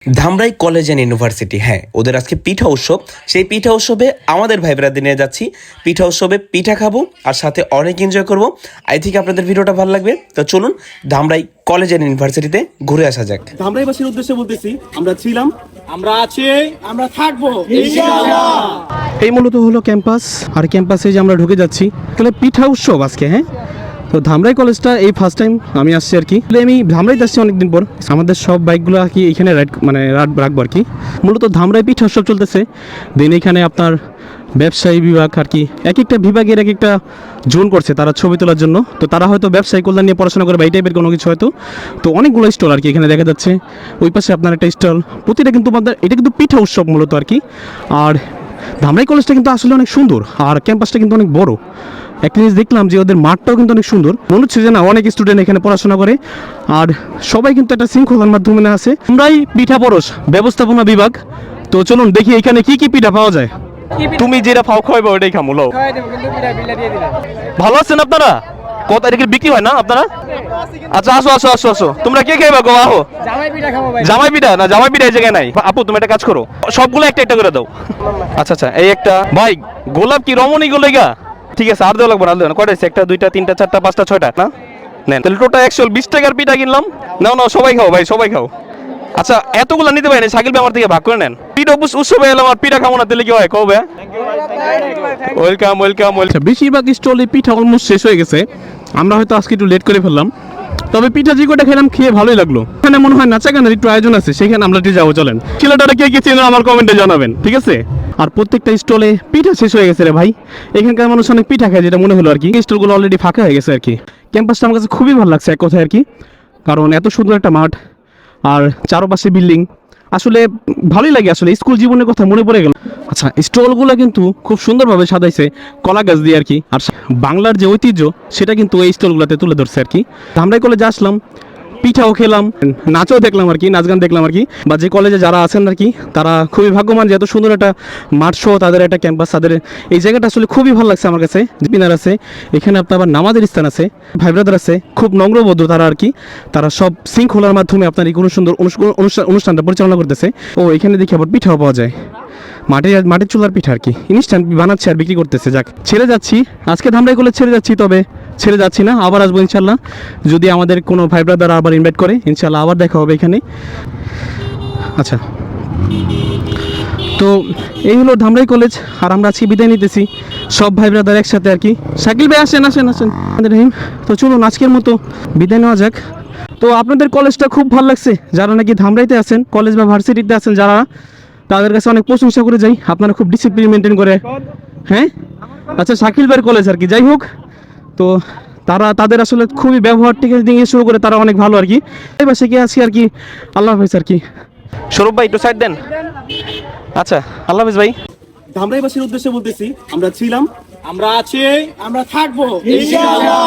Dhamrai college and university, হ্যাঁ, ওদের আজকে পিঠা উৎসব। সেই পিঠা উৎসবে আমাদের ভাই ব্রাদের নিয়ে যাচ্ছি। পিঠা উৎসবে পিঠা খাবো আর সাথে অনেক এনজয় করবো। আই থিঙ্ক আপনাদের ভিডিওটা ভালো লাগবে। তো চলুন ধামরাই কলেজ অ্যান্ড ইউনিভার্সিটিতে ঘুরে আসা যাক। ধামরাইবাসীর উদ্দেশ্যে বলতেছি, আমরা ছিলাম, আমরা আছি, আমরা থাকবো ইনশাআল্লাহ। এই মূলত হলো ক্যাম্পাস, আর ক্যাম্পাসে যে আমরা ঢুকে যাচ্ছি তাহলে পিঠা উৎসব আজকে। হ্যাঁ, তো ধামরাই কলেজটা এই ফার্স্ট টাইম আমি আসছি আর কি। আমি ধামরাইতে আসছি অনেকদিন পর। আমাদের সব বাইকগুলো আর কি এখানে রাখবো আর কি। মূলত ধামরাই পিঠা উৎসব চলতেছে। দেন এখানে আপনার ব্যবসায়ী বিভাগ আর কি এক একটা বিভাগের এক একটা জোন করছে তারা ছবি তোলার জন্য। তো তারা হয়তো ব্যবসায়ী কল্যাণ নিয়ে পড়াশোনা করে বা এই টাইপের কোনো কিছু হয়তো। তো অনেকগুলো স্টল আর কি এখানে দেখা যাচ্ছে। ওই পাশে আপনার একটা স্টল, প্রতিটা কিন্তু আপনার এটা কিন্তু পিঠা উৎসব মূলত আর কি। আর ধামরাই কলেজটা কিন্তু আসলে অনেক সুন্দর, আর ক্যাম্পাসটা কিন্তু অনেক বড়। একটা জিনিস দেখলাম যে ওদের মাঠটাও কিন্তু অনেক সুন্দর। মনে হচ্ছে যে না অনেক স্টুডেন্ট এখানে পড়াশোনা করে, আর সবাই কিন্তু একটা শৃঙ্খলার মাধ্যমে না আছে। আমরাই পিঠা পরশ ব্যবস্থাপনা বিভাগ। তো চলুন দেখি এখানে কি কি পিঠা পাওয়া যায়। তুমি যেটা পাও খাইবা ওইটাই খামো। লও, ভালো আছেন আপনারা? কত এটা বিক্রি হয় না আপনারা? আচ্ছা, আসো আসো আসো আসো। তোমরা কে খাইবা গো? আহো। জামাই পিঠা না, জামাই পিঠা এই জায়গায় নাই। আপু তুমি একটা কাজ করো, সবগুলো একটা একটা করে দাও। আচ্ছা আচ্ছা, এই একটা ভাই গোলাপ কি রমণী গোলেগা? ঠিক আছে, আর দেওয়া লাগবে না, আর দেওয়া না। কয়টা আছে? একটা, দুইটা, তিনটা, চারটা, পাঁচটা, ছয়টা না? নেন তাহলে টোটাল 120 টাকার পিঠা কিনলাম। নাও নাও, সবাই খাও ভাই, সবাই খাও। আচ্ছা, এতগুলো নিতে পারি না, শাকিল ভাই আমার থেকে ভাগ করে নেন। পিঠা উৎসবে এলাম আর পিঠা খাবো না তাহলে কি হয়? কবে? Welcome welcome welcome. বেশিরভাগ স্টলে পিঠা অলমোস্ট শেষ হয়ে গেছে। আমরা হয়তো আজকে একটু লেট করে ফেললাম, তবে পিঠা যে কটা খেলাম খেয়ে ভালোই লাগলো। এখানে মনে হয় নাচা গানের একটু আয়োজন আছে, সেখানে আমরা একটু যাবো। চলেন, ছেলেটারা কে কে চেনেন আমার কমেন্টে জানাবেন, ঠিক আছে? আর প্রত্যেকটা স্টলে পিঠা শেষ হয়ে গেছে রে ভাই। এখানকার মানুষ অনেক পিঠা খায় যেটা মনে হলো আর কি। স্টলগুলো অলরেডি ফাঁকা হয়ে গেছে আর কি। ক্যাম্পাসটা আমার কাছে খুবই ভালো লাগছে এক কথায় আর কি, কারণ এত সুন্দর একটা মাঠ আর চারপাশে বিল্ডিং, আসলে ভালোই লাগে। আসলে স্কুল জীবনের কথা মনে পড়ে গেল। আচ্ছা, স্টলগুলো কিন্তু খুব সুন্দরভাবে সাজাইছে কলা গাছ দিয়ে আর কি। আর বাংলার যে ঐতিহ্য সেটা কিন্তু এই স্টলগুলোতে তুলে ধরছে আর কি। ধামরাই কলেজে আসলাম, পিঠাও খেলাম, নাচও দেখলাম আর কি, নাচ গান দেখলাম আর কি। বা যে কলেজে যারা আছেন আর কি তারা খুবই ভাগ্যবান যে এত সুন্দর একটা মাঠ সহ তাদের একটা ক্যাম্পাস, তাদের এই জায়গাটা আসলে খুবই ভালো লাগছে আমার কাছে। পিনার আছে এখানে, আপনার আবার নামাজের স্থান আছে, ভাই ব্রাদার আছে, খুব নম্রভদ্র তারা আর কি। তারা সব শৃঙ্খলার মাধ্যমে আপনার এই কোনো সুন্দর অনুষ্ঠানটা পরিচালনা করতেছে। ও এখানে দেখি আবার পিঠাও পাওয়া যায়, মাটির চুলার পিঠা আর কি, ইনস্ট্যান্ট বানাচ্ছে আর বিক্রি করতেছে। যাক, ছেড়ে যাচ্ছি আজকে ধামরাই কলেজ ছেড়ে যাচ্ছি, তবে ছেড়ে যাচ্ছি না, আবার আসবো ইনশাল্লাহ। যদি আমাদের কোনো ভাই ব্রাদার আবার ইনভাইট করে ইনশাল্লাহ আবার দেখা হবে এখানে। আচ্ছা, তো এই হলো ধামরাই কলেজ, আর আমরা আজকে বিদায় নিতেছি সব ভাই ব্রাদার একসাথে আর কি। শাকিল ভাই আসেন আসেন আসেন। রহিম, তো চলুন আজকের মতো বিদায় নেওয়া যাক। তো আপনাদের কলেজটা খুব ভালো লাগছে, যারা নাকি ধামরাইতে আছেন, কলেজ বা ভার্সিটিতে আছেন যারা, তাদের কাছে অনেক প্রশংসা করে যাই। আপনারা খুব ডিসিপ্লিন মেনটেন করে। হ্যাঁ, আচ্ছা, শাকিল ভাইয়ের কলেজ আর কি। যাই হোক, তো তাদের আসলে খুবই ব্যবহার থেকে দিয়ে শুরু করে তারা অনেক ভালো আর কি। এই বাসে কি আছি আর কি। আল্লাহ হাফেজ আর কি। সৌরভ ভাই একটু সাইড দেন। আচ্ছা, আল্লাহ হাফেজ ভাই। ধামরাইবাসীর উদ্দেশ্যে বলতেছি, আমরা ছিলাম, আমরা আছি, আমরা থাকবো ইনশাআল্লাহ।